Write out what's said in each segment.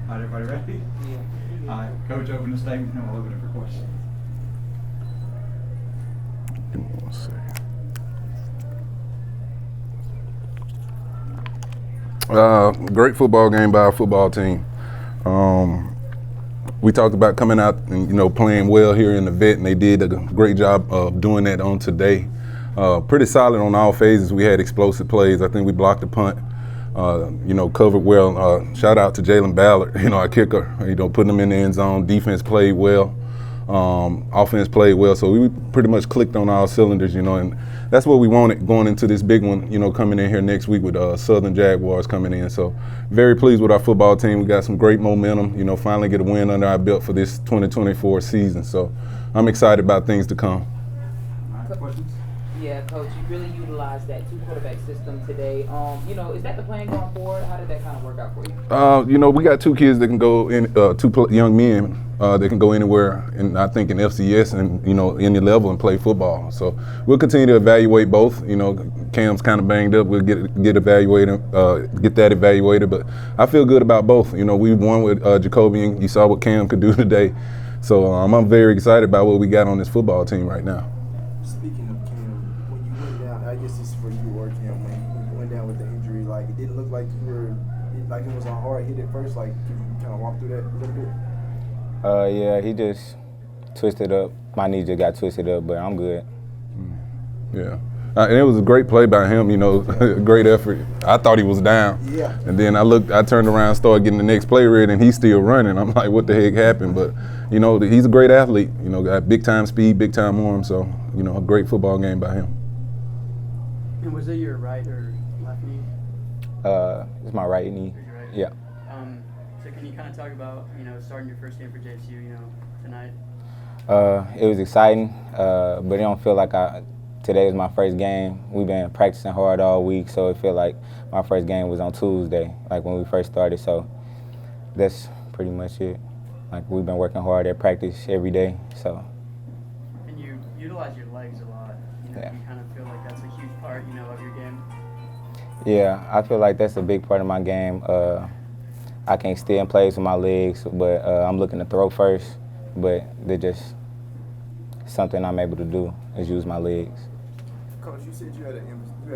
All right, everybody ready? Yeah. All right, Coach, open the statement, and we'll open it for questions. Give me 1 second. Great football game by our football team. We talked about coming out and playing well here in the vet, and they did a great job of doing that on today. Pretty solid on all phases. We had explosive plays. I think we blocked the punt. Covered well. Shout out to Jalen Ballard, our kicker. Putting him in the end zone. Defense played well. Offense played well. So we pretty much clicked on all cylinders, and that's what we wanted going into this big one, coming in here next week with Southern Jaguars coming in. So very pleased with our football team. We got some great momentum, finally get a win under our belt for this 2024 season. So I'm excited about things to come. All right, questions? Yeah, Coach, you really utilized that two-quarterback system today. Is that the plan going forward? How did that kind of work out for you? We got two kids that can go in, young men that can go anywhere, and I think in FCS and any level and play football. So we'll continue to evaluate both. Cam's kind of banged up. We'll get evaluated, get that evaluated. But I feel good about both. We won with Jacoby, and you saw what Cam could do today. So I'm very excited about what we got on this football team right now. Speaking of Cam, when you went down, I guess this is for you or Cam, when you went down with the injury, it didn't look like you were, like it was a hard hit at first. Can you kind of walk through that a little bit? Yeah, he just twisted up. My knee just got twisted up, but I'm good. Yeah. And it was a great play by him, great effort. I thought he was down. Yeah. And then I turned around, started getting the next play ready, and he's still running. I'm like, what the heck happened? But, he's a great athlete, got big time speed, big time arm. So, a great football game by him. And was it your right or left knee? It's my right knee. Or your right? Yeah. So can you kind of talk about, starting your first game for JSU, tonight? It was exciting, but it don't feel like today was my first game. We've been practicing hard all week, so it feel like my first game was on Tuesday, like when we first started. So that's pretty much it. We've been working hard at practice every day. So. And you utilize your legs a lot. Yeah. You kind of feel like that's a huge part, of your game. Yeah, I feel like that's a big part of my game. I can steal and plays with my legs, but I'm looking to throw first. But they're just something I'm able to do is use my legs. Coach, you said you had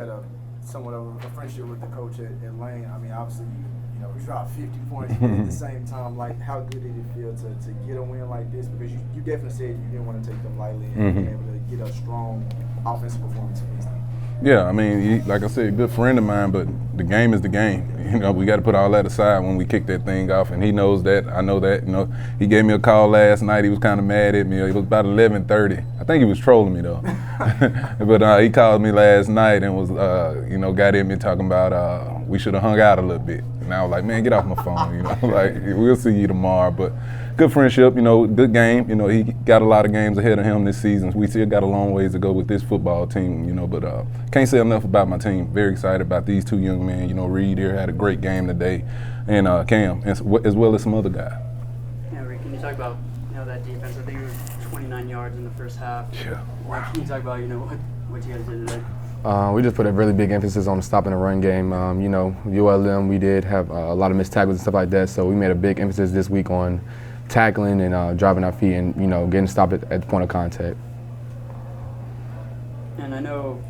a somewhat of a friendship with the coach at Lane. I mean, obviously, you dropped 50 points, but at the same time, how good did it feel to get a win like this? Because you definitely said you didn't want to take them lightly and being able to get a strong offensive performance against them. Yeah, I mean, like I said, a good friend of mine, but the game is the game. We got to put all that aside when we kick that thing off, and he knows that. I know that. He gave me a call last night. He was kind of mad at me. It was about 11:30. I think he was trolling me though. But he called me last night and was, got at me talking about we should have hung out a little bit. And I was like, man, get off my phone. We'll see you tomorrow. But good friendship. Good game. He got a lot of games ahead of him this season. We still got a long ways to go with this football team. But can't say enough about my team. Very excited about these two young men. Reed here had a great game today, and Cam, as well as some other guys. Yeah, Rick, can you talk about that defense? I think it was 29 yards in the first half. Yeah. Can you talk about what you guys did today? We just put a really big emphasis on stopping the run game. ULM, we did have a lot of missed tackles and stuff like that, so we made a big emphasis this week on tackling and driving our feet and getting stopped at the point of contact. And I know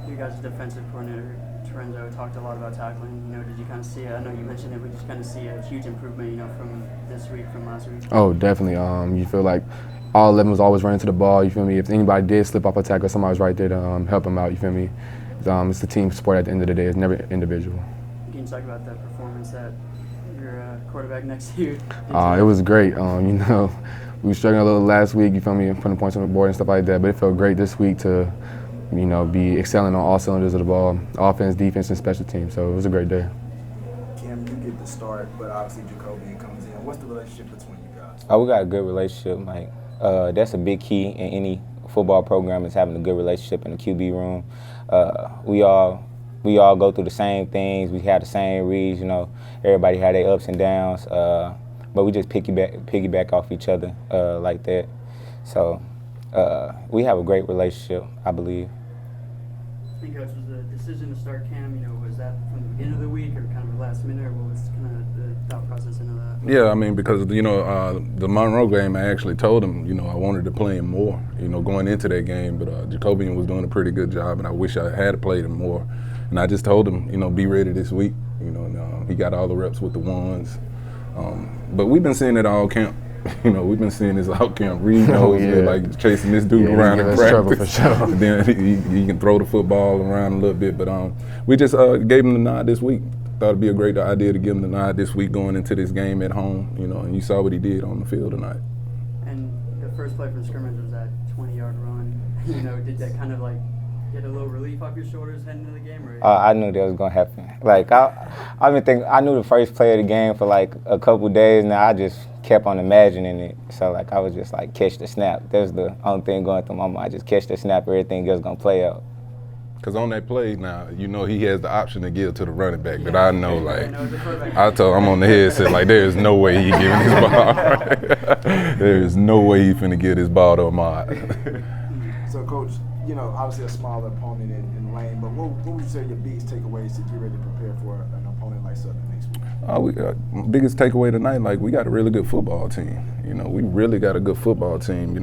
you guys' defensive coordinator, Terenzo, talked a lot about tackling. Did you kind of see it? I know you mentioned it, but just kind of see a huge improvement, from this week, from last week. Oh, definitely. You feel like all 11 was always running to the ball. You feel me? If anybody did slip off a tackle, somebody was right there to help them out. You feel me? It's the team sport at the end of the day. It's never individual. Can you talk about that performance that your quarterback next to you? It was great. We were struggling a little last week. You feel me? Putting points on the board and stuff like that. But it felt great this week to, be excelling on all cylinders of the ball, offense, defense, and special teams. So it was a great day. Cam, you get the start, but obviously Jacoby comes in. What's the relationship between you guys? We got a good relationship. That's a big key in any football program is having a good relationship in the QB room. We all go through the same things. We have the same reads. Everybody had their ups and downs, but we just piggyback off each other like that. So we have a great relationship, I believe. I think, Coach, was the decision to start Cam, was that from the beginning of the week or kind of the last minute, or what was kind of the thought process into that? Yeah, I mean, because, the Monroe game, I actually told him, I wanted to play him more, going into that game. But Jacobian was doing a pretty good job, and I wish I had played him more. And I just told him, be ready this week, and he got all the reps with the ones. But we've been seeing it all camp. We've been seeing this all camp. Reed knows like chasing this dude around in practice. For sure. Then he can throw the football around a little bit. But we just gave him the nod this week. Thought it'd be a great idea to give him the nod this week going into this game at home. And you saw what he did on the field tonight. And the first play from scrimmage was that 20-yard run. Did that kind of like get a little relief off your shoulders heading into the game? Or? I knew that was gonna happen. Like I've been thinking, I knew the first play of the game for like a couple days now. I just kept on imagining it. So like I was just like catch the snap. That was the only thing going through my mind. Just catch the snap. Everything else gonna play out. Because on that play now, he has the option to give to the running back. But I know, I told him on the headset, like, there is no way he giving his ball. There is no way he finna give this ball to Ahmad. So, Coach, obviously a smaller opponent in Lane, but what would you say your biggest takeaways to get ready to prepare for an opponent like Southern next week? Biggest takeaway tonight, we got a really good football team. We really got a good football team.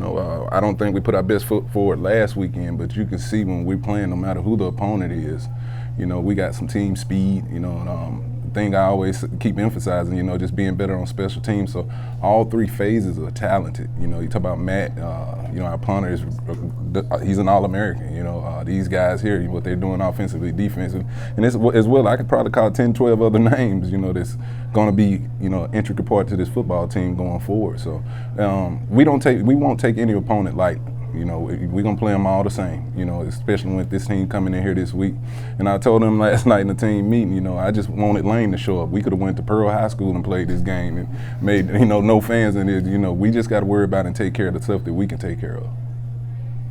I don't think we put our best foot forward last weekend, but you can see when we're playing, no matter who the opponent is, we got some team speed, the thing I always keep emphasizing, just being better on special teams. So all three phases are talented. You talk about Matt, our punter he's an All-American. These guys here, what they're doing offensively, defensively, and as well, I could probably call 10, 12 other names, that's going to be, an intricate part to this football team going forward. So we won't take any opponent lightly. We're going to play them all the same, especially with this team coming in here this week. And I told them last night in the team meeting, I just wanted Lane to show up. We could have went to Pearl High School and played this game and made, no fans in it. We just got to worry about and take care of the stuff that we can take care of.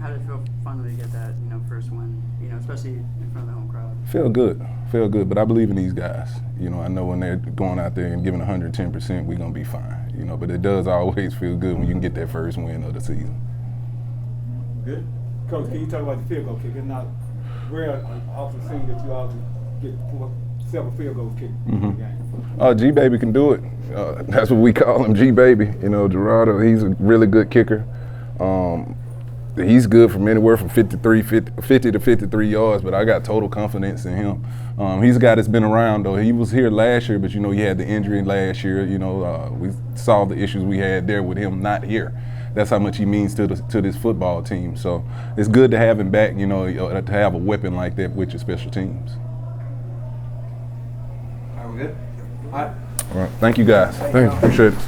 How did it feel finally to get that, first win, especially in front of the home crowd? Feel good, but I believe in these guys. I know when they're going out there and giving 110%, we're going to be fine, but it does always feel good when you can get that first win of the season. Good. Coach, can you talk about the field goal kick? It's not rare, often seen that you always get several field goals kicked in the game. G-Baby can do it. That's what we call him, G-Baby. Gerardo, he's a really good kicker. He's good from anywhere from 50 to 53 yards, but I got total confidence in him. He's a guy that's been around, though. He was here last year, but, he had the injury last year. We saw the issues we had there with him not here. That's how much he means to this football team. So it's good to have him back, to have a weapon like that with your special teams. All right, we good? All right. All right. Thank you, guys. Thanks. Appreciate it.